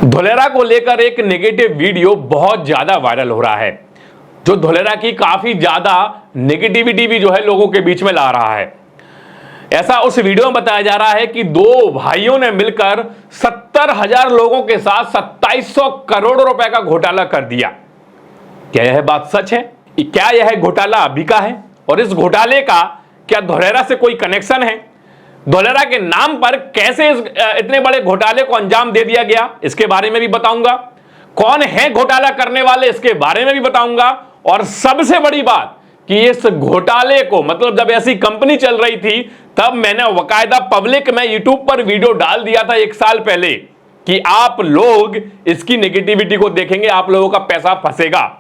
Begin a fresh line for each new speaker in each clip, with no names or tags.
धोलेरा को लेकर एक नेगेटिव वीडियो बहुत ज्यादा वायरल हो रहा है, जो धोलेरा की काफी ज्यादा नेगेटिविटी भी जो है लोगों के बीच में ला रहा है। ऐसा उस वीडियो में बताया जा रहा है कि दो भाइयों ने मिलकर 70,000 लोगों के साथ 2700 करोड़ रुपए का घोटाला कर दिया। क्या यह बात सच है? क्या यह घोटाला अभी का है और इस घोटाले का क्या धोलेरा से कोई कनेक्शन है? धोलेरा के नाम पर कैसे इतने बड़े घोटाले को अंजाम दे दिया गया, इसके बारे में भी बताऊंगा। कौन है घोटाला करने वाले, इसके बारे में भी बताऊंगा। और सबसे बड़ी बात कि इस घोटाले को मतलब जब ऐसी कंपनी चल रही थी तब मैंने बाकायदा पब्लिक में यूट्यूब पर वीडियो डाल दिया था 1 साल पहले कि आप लोग इसकी नेगेटिविटी को देखेंगे, आप लोगों का पैसा फंसेगा।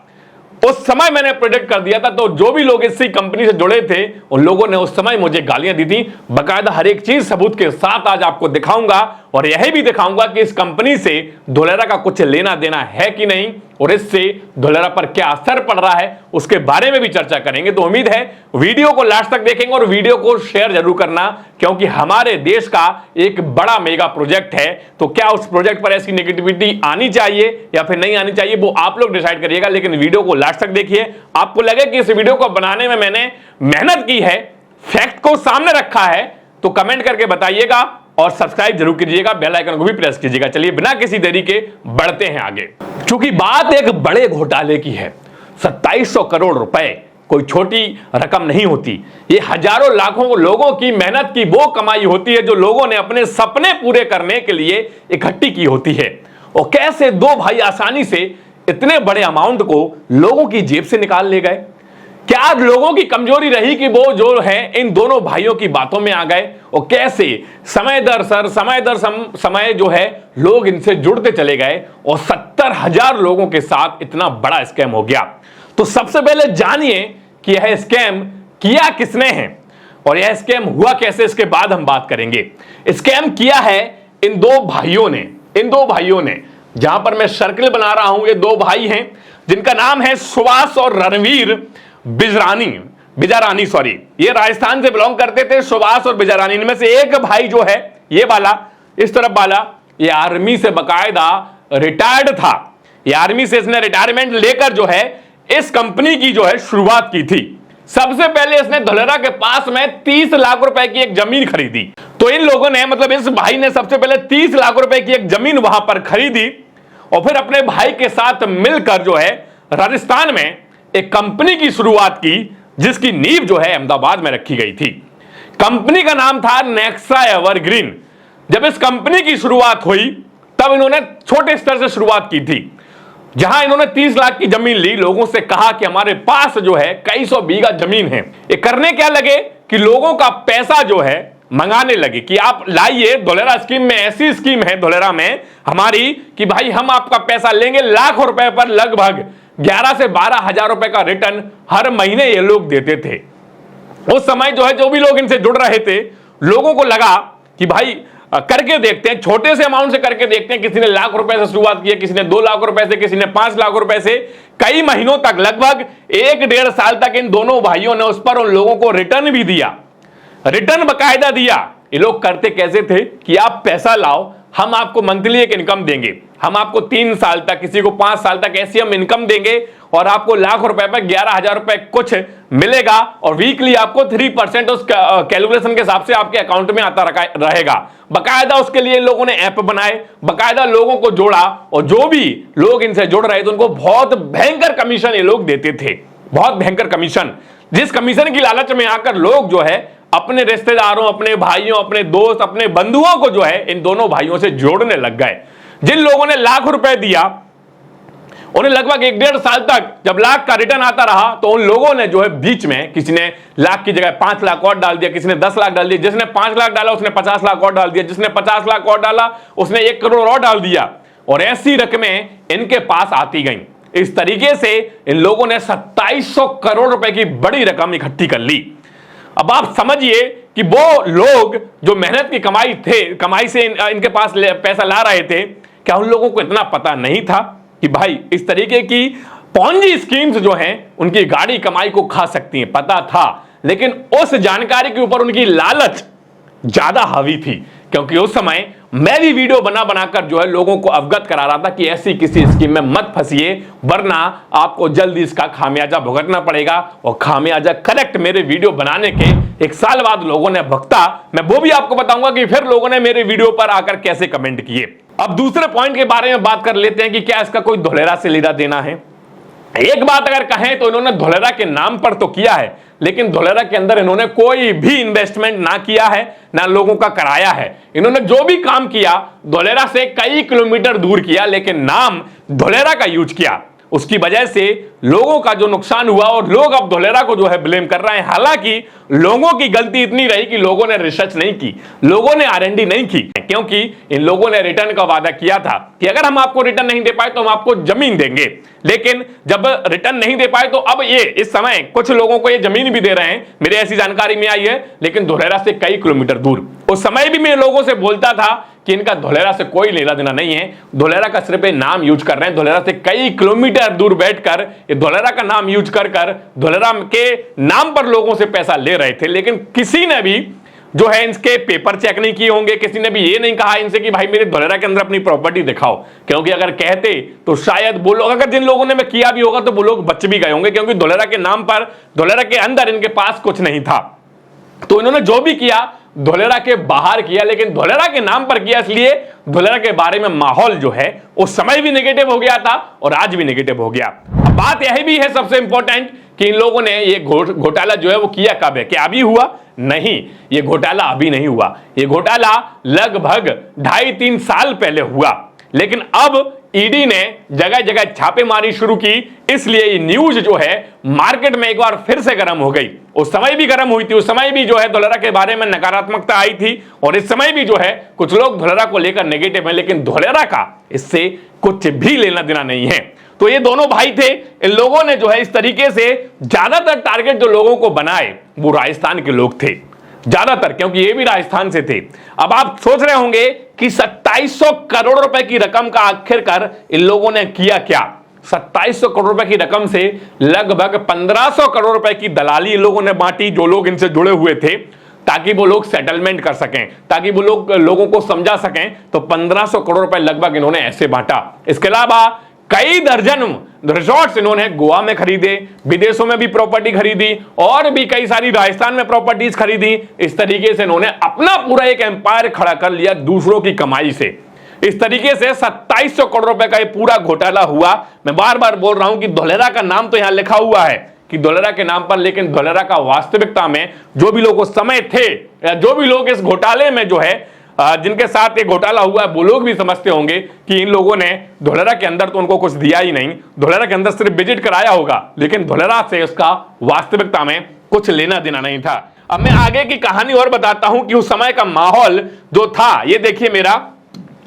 उस समय मैंने प्रेडिक्ट कर दिया था, तो जो भी लोग इसी कंपनी से जुड़े थे उन लोगों ने उस समय मुझे गालियां दी थी। बाकायदा हर एक चीज सबूत के साथ आज आपको दिखाऊंगा और यह भी दिखाऊंगा कि इस कंपनी से धोलेरा का कुछ लेना देना है कि नहीं और इससे धोलेरा पर क्या असर पड़ रहा है उसके बारे में भी चर्चा करेंगे। तो उम्मीद है वीडियो को लास्ट तक देखेंगे और वीडियो को शेयर जरूर करना, क्योंकि हमारे देश का एक बड़ा मेगा प्रोजेक्ट है। तो क्या उस प्रोजेक्ट पर ऐसी नेगेटिविटी आनी चाहिए या फिर नहीं आनी चाहिए, वो आप लोग डिसाइड करिएगा। लेकिन वीडियो को लास्ट तक देखिए। आपको लगे कि इस वीडियो को बनाने में मैंने मेहनत की है, फैक्ट को सामने रखा है, तो कमेंट करके बताइएगा और सब्सक्राइब जरूर कीजिएगा, बेल आइकन को भी प्रेस कीजिएगा। चलिए बिना किसी देरी के बढ़ते हैं आगे। क्योंकि बात एक बड़े घोटाले की है। 2700 करोड़ रुपए कोई छोटी रकम नहीं होती। ये हजारों लाखों लोगों की मेहनत की वो कमाई होती है जो लोगों ने अपने सपने पूरे करने के लिए इकट्ठी की होती है। और कैसे दो भाई आसानी से इतने बड़े अमाउंट को लोगों की जेब से निकाल ले गए? क्या लोगों की कमजोरी रही कि वो जो है इन दोनों भाइयों की बातों में आ गए? और कैसे समय दर समय जो है लोग इनसे जुड़ते चले गए और 70,000 लोगों के साथ इतना बड़ा स्कैम हो गया। तो सबसे पहले जानिए कि यह स्कैम किया किसने है और यह स्कैम हुआ कैसे, इसके बाद हम बात करेंगे। स्कैम किया है इन दो भाइयों ने। जहां पर मैं सर्कल बना रहा हूं, ये दो भाई हैं जिनका नाम है सुभाष और रणवीर बिजारानी सॉरी, ये राजस्थान से बिलोंग करते थे। सुभाष और बिजारानी, इनमें से एक भाई जो है ये वाला, इस तरफ वाला, ये आर्मी से बकायदा रिटायर्ड था। ये आर्मी से इसने रिटायरमेंट लेकर जो है इस कंपनी की जो है शुरुआत की थी। सबसे पहले इसने धोलेरा के पास में 30 लाख रुपए की एक जमीन खरीदी। तो इन लोगों ने मतलब इस भाई ने सबसे पहले 30 लाख रुपए की एक जमीन वहां पर खरीदी और फिर अपने भाई के साथ मिलकर जो है राजस्थान में एक कंपनी की शुरुआत की, जिसकी नींव जो है अहमदाबाद में रखी गई थी। कंपनी का नाम था नेक्सा एवरग्रीन। जब इस कंपनी की शुरुआत हुई तब इन्होंने छोटे स्तर से शुरुआत की थी, जहां इन्होंने 30 लाख की जमीन ली। लोगों से कहा कि हमारे पास जो है कई सौ बीघा जमीन है। ये करने क्या लगे कि लोगों का पैसा जो है मंगाने लगे कि आप लाइए, धोलेरा स्कीम में ऐसी स्कीम है धोलेरा में हमारी कि भाई हम आपका पैसा लेंगे। लाखों रुपए पर लगभग 11 से 12 हजार रुपए का रिटर्न हर महीने ये लोग देते थे। उस समय जो है जो भी लोग इनसे जुड़ रहे थे, लोगों को लगा कि भाई करके देखते हैं, छोटे से अमाउंट से करके देखते हैं। किसी ने लाख रुपए से शुरुआत की है, किसी ने 2 लाख रुपए से, किसी ने 5 लाख रुपए से। कई महीनों तक, लगभग 1-1.5 साल तक इन दोनों भाइयों ने उस पर उन लोगों को रिटर्न भी दिया, रिटर्न बकायदा दिया। ये लोग करते कैसे थे कि आप पैसा लाओ, हम आपको मंथली एक इनकम देंगे, हम आपको 3 साल तक, किसी को 5 साल तक ऐसी हम इनकम देंगे और आपको लाख रुपए पर 11,000 रुपए कुछ मिलेगा और वीकली आपको 3% उस कैलकुलेशन के हिसाब से आपके अकाउंट में आता रहेगा। बकायदा उसके लिए लोगों ने ऐप बनाए, बकायदा लोगों को जोड़ा और जो भी लोग इनसे जुड़ रहे थे उनको बहुत भयंकर कमीशन ये लोग देते थे, बहुत भयंकर कमीशन। जिस कमीशन की लालच में आकर लोग जो है अपने रिश्तेदारों, अपने भाइयों, अपने दोस्त, अपने बंधुओं को जो है इन दोनों भाइयों से जोड़ने लग गए। जिन लोगों ने लाख रुपए दिया उन्हें लगभग 1-1.5 साल तक जब लाख का रिटर्न आता रहा तो उन लोगों ने जो है बीच में किसी ने लाख की जगह 5 लाख और डाल दिया, किसी ने 10 लाख डाल दिया, जिसने 5 लाख डाला उसने 50 लाख और डाल दिया, जिसने 50 लाख और डाला उसने 1 करोड़ और डाल दिया और ऐसी रकमें इनके पास आती गई। इस तरीके से इन लोगों ने 2700 करोड़ रुपए की बड़ी रकम इकट्ठी कर ली। अब आप समझिए कि वो लोग जो मेहनत की कमाई से इनके पास पैसा ला रहे थे, क्या उन लोगों को इतना पता नहीं था कि भाई इस तरीके की पॉन्जी स्कीम्स जो हैं उनकी गाड़ी कमाई को खा सकती हैं? पता था, लेकिन उस जानकारी के ऊपर उनकी लालच ज्यादा हावी थी, क्योंकि उस समय मैं भी वीडियो बना बनाकर जो है लोगों को अवगत करा रहा था कि ऐसी किसी स्कीम में मत फंसिए, वरना आपको जल्दी इसका खामियाजा भुगतना पड़ेगा। और खामियाजा करेक्ट मेरे वीडियो बनाने के 1 साल बाद लोगों ने भुगता। मैं वो भी आपको बताऊंगा कि फिर लोगों ने मेरे वीडियो पर आकर कैसे कमेंट किए। अब दूसरे पॉइंट के बारे में बात कर लेते हैं कि क्या इसका कोई धोलेरा से लेना देना है। एक बात अगर कहें तो इन्होंने धोलेरा के नाम पर तो किया है, लेकिन धोलेरा के अंदर इन्होंने कोई भी इन्वेस्टमेंट ना किया है, ना लोगों का कराया है। इन्होंने जो भी काम किया धोलेरा से कई किलोमीटर दूर किया, लेकिन नाम धोलेरा का यूज किया। उसकी वजह से लोगों का जो नुकसान हुआ और लोग अब धोलेरा को जो है ब्लेम कर रहे हैं। हालांकि लोगों की गलती इतनी रही कि लोगों ने रिसर्च नहीं की, लोगों ने R&D नहीं की, क्योंकि इन लोगों ने रिटर्न का वादा किया था कि अगर हम आपको रिटर्न नहीं दे पाए तो हम आपको जमीन देंगे। लेकिन जब रिटर्न नहीं दे पाए तो अब ये इस समय कुछ लोगों को ये जमीन भी दे रहे हैं, मेरे ऐसी जानकारी में आई है, लेकिन धोलेरा से कई किलोमीटर दूर। उस समय भी मैं लोगों से बोलता था कि इनका धोलेरा से कोई लेना देना नहीं है, धोलेरा का सिर्फ नाम यूज कर रहे हैं। धोलेरा से कई किलोमीटर दूर बैठकर ये धोलेरा का नाम यूज कर धोलेरा के नाम पर लोगों से पैसा ले रहे थे। लेकिन किसी ने भी जो है इनके पेपर चेक नहीं किए होंगे, किसी ने भी ये नहीं कहा इनसे कि भाई मेरे धोलेरा के अंदर अपनी प्रॉपर्टी दिखाओ, क्योंकि अगर कहते तो शायद वो लोग, अगर जिन लोगों ने मैं किया भी होगा तो वो लोग बच भी गए होंगे, क्योंकि धोलेरा के नाम पर, धोलेरा के अंदर इनके पास कुछ नहीं था। तो इन्होंने जो भी किया धोलेरा के बाहर किया, लेकिन धोलेरा के नाम पर किया, इसलिए धोलेरा के बारे में माहौल जो है उस समय भी नेगेटिव हो गया था और आज भी नेगेटिव हो गया। अब बात यही भी है सबसे इंपॉर्टेंट कि इन लोगों ने ये घोटाला जो है वो किया कब है? क्या अभी हुआ? नहीं, ये घोटाला अभी नहीं हुआ। ये घोटाला लगभग 2.5-3 साल पहले हुआ, लेकिन अब ईडी ने जगह जगह छापेमारी शुरू की, इसलिए ये न्यूज जो है मार्केट में एक बार फिर से गर्म हो गई। उस समय भी गर्म हुई थी, उस समय भी जो है धोलेरा के बारे में नकारात्मकता आई थी, और इस समय भी जो है कुछ लोग धोलेरा को लेकर नेगेटिव है, लेकिन धोलेरा का इससे कुछ भी लेना देना नहीं है। तो ये दोनों भाई थे, इन लोगों ने जो है इस तरीके से ज्यादातर टारगेट जो लोगों को बनाए वो राजस्थान के लोग थे ज्यादातर, क्योंकि ये भी राजस्थान से थे। अब आप सोच रहे होंगे कि 2700 करोड़ रुपए की रकम का आखिरकार इन लोगों ने किया क्या? 2700 करोड़ रुपए की रकम से लगभग 1500 करोड़ रुपए की दलाली इन लोगों ने बांटी, जो लोग इनसे जुड़े हुए थे, ताकि वो लोग सेटलमेंट कर सकें, ताकि वो लोग लोगों को समझा सकें। तो 1500 करोड़ रुपए लगभग इन्होंने ऐसे बांटा। इसके अलावा कई दर्जन रिजॉर्ट्स इन्होंने गोवा में खरीदे, विदेशों में भी प्रॉपर्टी खरीदी, और भी कई सारी राजस्थान में प्रॉपर्टीज खरीदी। इस तरीके से इन्होंने अपना पूरा एक एम्पायर खड़ा कर लिया दूसरों की कमाई से। इस तरीके से 2700 करोड़ रुपए का ये पूरा घोटाला हुआ। मैं बार बार बोल रहा हूं कि धोलेरा का नाम तो यहां लिखा हुआ है कि धोलेरा के नाम पर, लेकिन धोलेरा का वास्तविकता में जो भी लोग उस समय थे, या जो भी लोग इस घोटाले में जो है जिनके साथ ये घोटाला हुआ है, वो लोग भी समझते होंगे कि इन लोगों ने धोलेरा के अंदर तो उनको कुछ दिया ही नहीं, धोलेरा के अंदर सिर्फ विजिट कराया होगा, लेकिन धोलेरा से उसका वास्तविकता में कुछ लेना देना नहीं था। अब मैं आगे की कहानी और बताता हूं कि उस समय का माहौल जो था, ये देखिए मेरा,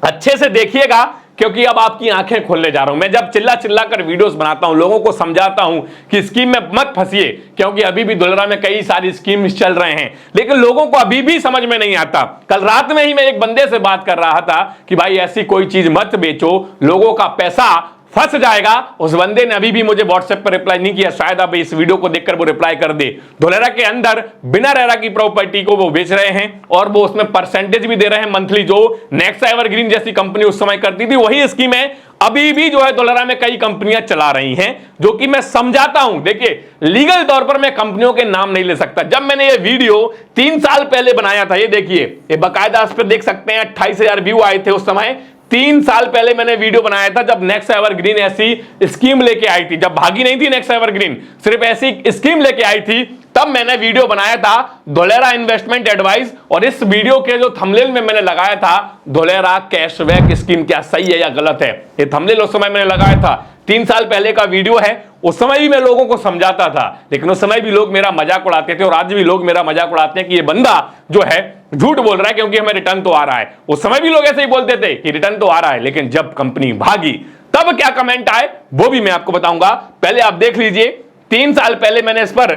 अच्छे से देखिएगा, क्योंकि अब आपकी आंखें खोलने जा रहा हूं। मैं जब चिल्ला चिल्ला कर वीडियोस बनाता हूं, लोगों को समझाता हूं कि स्कीम में मत फंसिए, क्योंकि अभी भी धोलेरा में कई सारी स्कीम्स चल रहे हैं, लेकिन लोगों को अभी भी समझ में नहीं आता। कल रात में ही मैं एक बंदे से बात कर रहा था कि भाई ऐसी कोई चीज मत बेचो, लोगों का पैसा फंस जाएगा। उस बंदे ने अभी भी मुझे व्हाट्सएप पर रिप्लाई नहीं किया, शायद अब इस वीडियो को देखकर वो रिप्लाई कर दे। धोलेरा के अंदर बिना रेरा की प्रॉपर्टी को वो बेच रहे हैं, और वो उसमें परसेंटेज भी दे रहे हैं मंथली, जो नेक्सा एवरग्रीन जैसी कंपनी उस समय करती थी, वही स्कीम है अभी भी जो है धोलेरा में कई कंपनियां चला रही हैं, जो कि मैं समझाता हूं। देखिए, लीगल तौर पर मैं कंपनियों के नाम नहीं ले सकता। जब मैंने ये वीडियो 3 साल पहले बनाया था, ये देखिए, ये बाकायदा इस पर देख सकते हैं 28,000 व्यू आए थे उस समय। 3 साल पहले मैंने वीडियो बनाया था जब नेक्सा एवरग्रीन ऐसी स्कीम लेके आई थी, जब भागी नहीं थी नेक्सा एवरग्रीन, सिर्फ ऐसी स्कीम लेके आई थी, तब मैंने वीडियो बनाया था धोलेरा इन्वेस्टमेंट एडवाइस, और इस वीडियो के जो थंबनेल में मैंने लगाया था धोलेरा कैशबैक स्कीम क्या सही है या गलत है, ये थंबनेल उस समय मैंने लगाया था। 3 साल पहले का वीडियो है, उस समय भी मैं लोगों को समझाता था, लेकिन उस समय भी लोग मेरा मजाक उड़ाते थे, और आज भी लोग मेरा मजाक उड़ाते हैं कि ये बंदा जो है झूठ बोल रहा है, क्योंकि हमें रिटर्न तो आ रहा है। उस समय भी लोग ऐसे ही बोलते थे कि रिटर्न तो आ रहा है, लेकिन जब कंपनी भागी तब क्या कमेंट आए वो भी मैं आपको बताऊंगा। पहले आप देख लीजिए, 3 साल पहले मैंने इस पर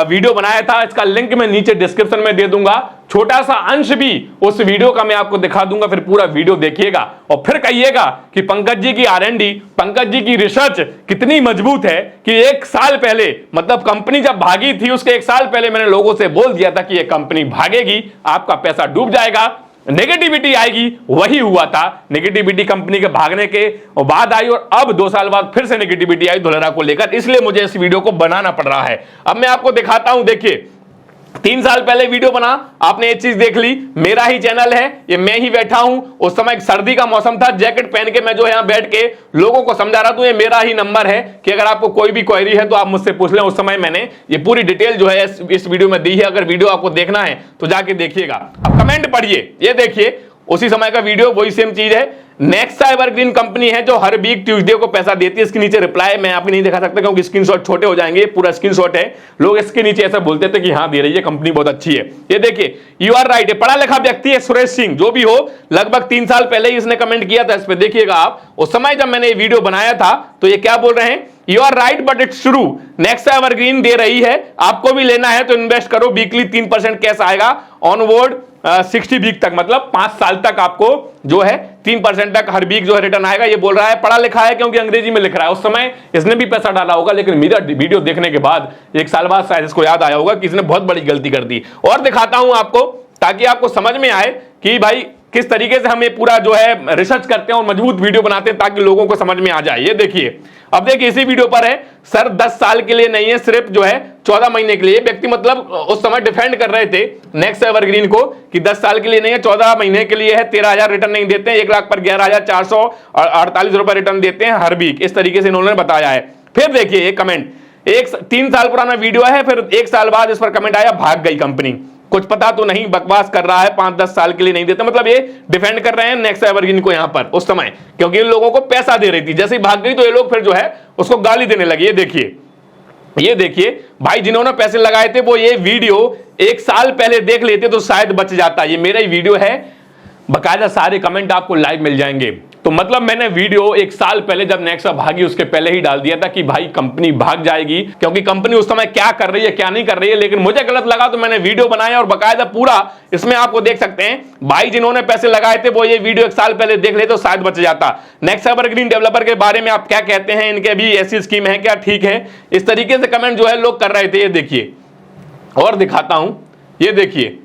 वीडियो बनाया था, इसका लिंक मैं नीचे डिस्क्रिप्शन में दे दूंगा, छोटा सा अंश भी उस वीडियो का मैं आपको दिखा दूंगा, फिर पूरा वीडियो देखिएगा और फिर कहिएगा कि पंकज जी की R&D, पंकज जी की रिसर्च कितनी मजबूत है कि 1 साल पहले, मतलब कंपनी जब भागी थी उसके 1 साल पहले मैंने लोगों से बोल दिया था कि ये कंपनी भागेगी, आपका पैसा डूब जाएगा। नेगेटिविटी आएगी, वही हुआ था। नेगेटिविटी कंपनी के भागने के बाद आई और अब 2 साल बाद फिर से नेगेटिविटी आई धोलेरा को लेकर, इसलिए मुझे इस वीडियो को बनाना पड़ रहा है। अब मैं आपको दिखाता हूं, देखिए 3 साल पहले वीडियो बना, आपने एक चीज देख ली, मेरा ही चैनल है, ये मैं ही बैठा हूं। उस समय सर्दी का मौसम था, जैकेट पहन के मैं जो यहां बैठ के लोगों को समझा रहा था। ये मेरा ही नंबर है कि अगर आपको कोई भी क्वेरी है तो आप मुझसे पूछ लें। उस समय मैंने ये पूरी डिटेल जो है इस वीडियो में दी है। अगर वीडियो आपको देखना है तो जाके देखिएगा। अब कमेंट पढ़िए, ये देखिए उसी समय का वीडियो, वही सेम चीज है। नेक्सा एवरग्रीन कंपनी है जो हर वीक ट्यूसडे को पैसा देती है। इसके नीचे रिप्लाई मैं आपको नहीं दिखा सकता क्योंकि स्क्रीनशॉट छोटे हो जाएंगे, पूरा स्क्रीनशॉट है। लोग इसके नीचे ऐसा बोलते थे कि हाँ दे रही है, कंपनी बहुत अच्छी है। ये देखिए, यू आर राइट, पढ़ा लिखा व्यक्ति है सुरेश सिंह, जो भी हो, लगभग 3 साल पहले ही इसने कमेंट किया था इस पे। देखिएगा आप, उस समय जब मैंने ये वीडियो बनाया था तो ये क्या बोल रहे हैं, you are right but it's true, Nexa Evergreen दे रही है, आपको भी लेना है तो इन्वेस्ट करो, वीकली 3% कैश आएगा ऑनवर्ड 60 वीक तक, मतलब 5 साल तक आपको जो है 3% तक हर वीक जो है रिटर्न आएगा। ये बोल रहा है, पढ़ा लिखा है क्योंकि अंग्रेजी में लिख रहा है। उस समय इसने भी पैसा डाला होगा, लेकिन मेरा वीडियो देखने के बाद 1 साल बाद शायद इसको याद आया होगा कि इसने बहुत बड़ी गलती कर दी। और दिखाता हूं आपको ताकि आपको समझ में आए कि भाई किस तरीके से हम ये पूरा जो है रिसर्च करते हैं और मजबूत वीडियो बनाते हैं ताकि लोगों को समझ में आ जाए। ये देखिए, अब देखिए इसी वीडियो पर है, सर 10 साल के लिए नहीं है, सिर्फ जो है 14 महीने के लिए। व्यक्ति मतलब उस समय डिफेंड कर रहे थे नेक्सा एवरग्रीन को कि 10 साल के लिए नहीं है, 14 महीने के लिए है। 13,000 रिटर्न नहीं देते हैं, 1 लाख पर 11,448 रुपए रिटर्न देते हैं हर वीक। इस तरीके से इन्होंने बताया है। फिर देखिए ये कमेंट, 3 साल पुराना वीडियो है, फिर 1 साल बाद इस पर कमेंट आया, भाग गई कंपनी, कुछ पता तो नहीं, बकवास कर रहा है, 5-10 साल के लिए नहीं देते। मतलब ये डिफेंड कर रहे हैं नेक्सा एवरग्रीन को यहां पर उस समय, क्योंकि इन लोगों को पैसा दे रही थी। जैसे ही भाग गई तो ये लोग फिर जो है उसको गाली देने लगे। ये देखिए भाई, जिन्होंने पैसे लगाए थे वो ये वीडियो 1 साल पहले देख लेते तो शायद बच जाता। ये मेरा ही वीडियो है, बकायदा सारे कमेंट आपको लाइव मिल जाएंगे। तो मतलब मैंने वीडियो 1 साल पहले जब नेक्सा भागी उसके पहले ही डाल दिया था कि भाई कंपनी भाग जाएगी, क्योंकि कंपनी उस समय क्या कर रही है क्या नहीं कर रही है। लेकिन मुझे गलत लगा तो मैंने वीडियो बनाया और बकायदा पूरा इसमें आपको देख सकते हैं। भाई जिन्होंने पैसे लगाए थे वो ये वीडियो 1 साल पहले देख ले तो शायद बच जाता। नेक्सा एवरग्रीन डेवलपर के बारे में आप क्या कहते हैं, इनके भी ऐसी स्कीम है क्या, ठीक है, इस तरीके से कमेंट जो है लोग कर रहे थे। ये देखिए और दिखाता हूं, ये देखिए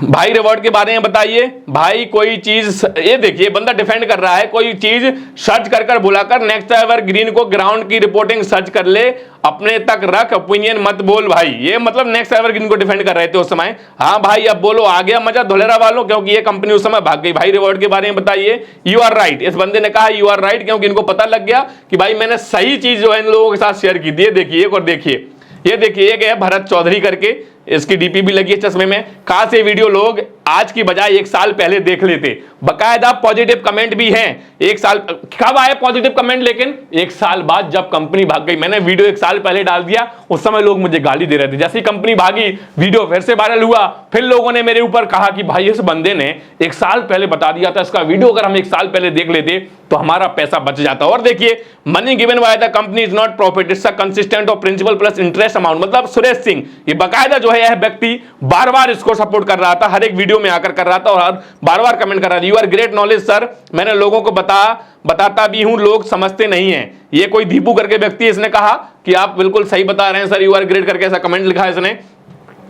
भाई रिवॉर्ड के बारे में बताइए भाई, कोई चीज, ये देखिए बंदा डिफेंड कर रहा है, कोई चीज सर्च कर बुलाकर नेक्सा एवरग्रीन को ग्राउंड की रिपोर्टिंग सर्च कर ले, अपने तक रख, ओपिनियन मत बोल। भाई ये मतलब नेक्सा एवरग्रीन को डिफेंड कर रहे थे उस समय। हाँ भाई अब बोलो, आ गया मजा धोलेरा वालों, क्योंकि ये कंपनी उस समय भाग गई। भाई रिवॉर्ड के बारे में बताइए, यू आर राइट, इस बंदे ने कहा यू आर राइट क्योंकि इनको पता लग गया कि भाई मैंने सही चीज जो है इन लोगों के साथ शेयर की थी। देखिए एक और देखिए, ये देखिए एक है भरत चौधरी करके, इसकी डीपी भी लगी है चश्मे में। कहां से वीडियो लोग आज की बजाय 1 साल पहले देख लेते। बकायदा पॉजिटिव कमेंट भी हैं। 1 साल कब आए पॉजिटिव कमेंट, लेकिन 1 साल बाद जब कंपनी भाग गई। मैंने वीडियो 1 साल पहले डाल दिया, उस समय लोग मुझे गाली दे रहे थे। जैसे ही कंपनी भागी वीडियो फिर से वायरल हुआ, फिर लोगों ने मेरे ऊपर कहा कि भाई इस बंदे ने 1 साल पहले बता दिया था, इसका वीडियो अगर हम 1 साल पहले देख लेते तो हमारा पैसा बच जाता। और देखिए, money given by the company is not profit, it's a consistent of principal plus interest amount. मतलब सुरेश सिंह ये बकायदा जो है यह व्यक्ति बार बार इसको सपोर्ट कर रहा था, हर एक वीडियो में आकर कर रहा था और बार बार कमेंट कर रहा था, you are great knowledge sir, मैंने लोगों को बताता भी हूं, लोग समझते नहीं है। ये कोई दीपू करके व्यक्ति, इसने कहा कि आप बिल्कुल सही बता रहे हैं सर, यू आर ग्रेट करके ऐसा कमेंट लिखा है इसने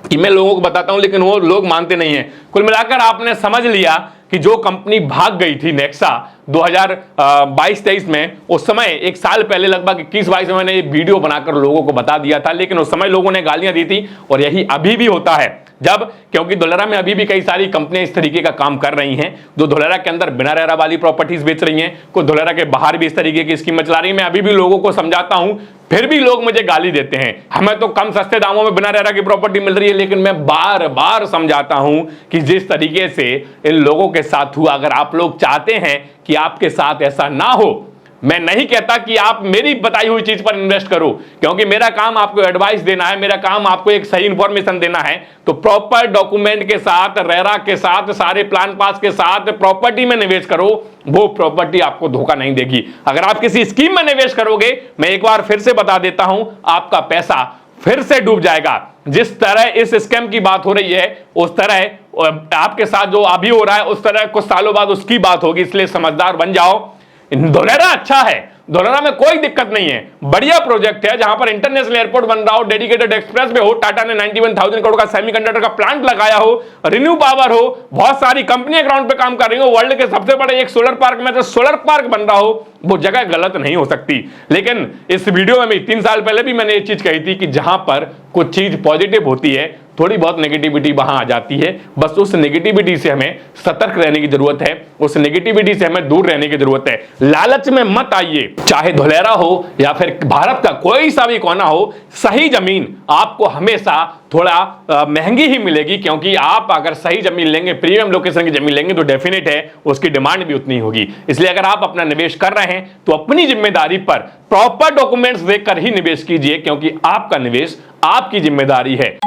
कि मैं लोगों को बताता हूं लेकिन वो लोग मानते नहीं है। कुल मिलाकर आपने समझ लिया कि जो कंपनी भाग गई थी नेक्सा 2022-23 में, उस समय 1 साल पहले लगभग 21-22 में मैंने ये वीडियो बनाकर लोगों को बता दिया था। लेकिन उस समय लोगों ने गालियां दी थी और यही अभी भी होता है। जब क्योंकि धोलेरा में अभी भी कई सारी कंपनियां इस तरीके का काम कर रही हैं जो धोलेरा के अंदर बिना रहरा वाली प्रॉपर्टीज बेच रही हैं, कोई धोलेरा के बाहर भी इस तरीके की स्कीम चला रही है। मैं अभी भी लोगों को समझाता हूं, फिर भी लोग मुझे गाली देते हैं। हमें तो कम सस्ते दामों में बिना रहरा की प्रॉपर्टी मिल रही है, लेकिन मैं बार बार समझाता हूं कि जिस तरीके से इन लोगों के साथ हुआ, अगर आप लोग चाहते हैं कि आपके साथ ऐसा ना हो, मैं नहीं कहता कि आप मेरी बताई हुई चीज पर इन्वेस्ट करो, क्योंकि मेरा काम आपको एडवाइस देना है, मेरा काम आपको एक सही इंफॉर्मेशन देना है। तो प्रॉपर डॉक्यूमेंट के साथ, रेरा के साथ, सारे प्लान पास के साथ प्रॉपर्टी में निवेश करो, वो प्रॉपर्टी आपको धोखा नहीं देगी। अगर आप किसी स्कीम में निवेश करोगे, मैं एक बार फिर से बता देता हूं, आपका पैसा फिर से डूब जाएगा। जिस तरह इस स्कैम की बात हो रही है, उस तरह आपके साथ जो अभी हो रहा है, उस तरह कुछ सालों बाद उसकी बात होगी। इसलिए समझदार बन जाओ। धोलेरा अच्छा है, धोलेरा में कोई दिक्कत नहीं है, बढ़िया प्रोजेक्ट है, जहां पर इंटरनेशनल एयरपोर्ट बन रहा हो, डेडिकेटेड एक्सप्रेस वे हो, टाटा ने 91,000 करोड़ का सेमीकंडक्टर का प्लांट लगाया हो, रिन्यू पावर हो, बहुत सारी कंपनियां ग्राउंड पे काम कर रही हो, वर्ल्ड के सबसे बड़े एक सोलर पार्क में से सोलर पार्क बन रहा हो, वो जगह गलत नहीं हो सकती। लेकिन इस वीडियो में 3 साल पहले भी मैंने ये चीज कही थी कि जहां पर कुछ चीज पॉजिटिव होती है, थोड़ी बहुत नेगेटिविटी वहां आ जाती है। बस उस नेगेटिविटी से हमें सतर्क रहने की जरूरत है, उस नेगेटिविटी से हमें दूर रहने की जरूरत है। लालच में मत आइए, चाहे धोलेरा हो या फिर भारत का कोई सा भी कोना हो, सही जमीन आपको हमेशा थोड़ा महंगी ही मिलेगी, क्योंकि आप अगर सही जमीन लेंगे, प्रीमियम लोकेशन की जमीन लेंगे, तो डेफिनेट है उसकी डिमांड भी उतनी होगी। इसलिए अगर आप अपना निवेश कर रहे हैं तो अपनी जिम्मेदारी पर प्रॉपर डॉक्यूमेंट्स देखकर ही निवेश कीजिए, क्योंकि आपका निवेश आपकी जिम्मेदारी है।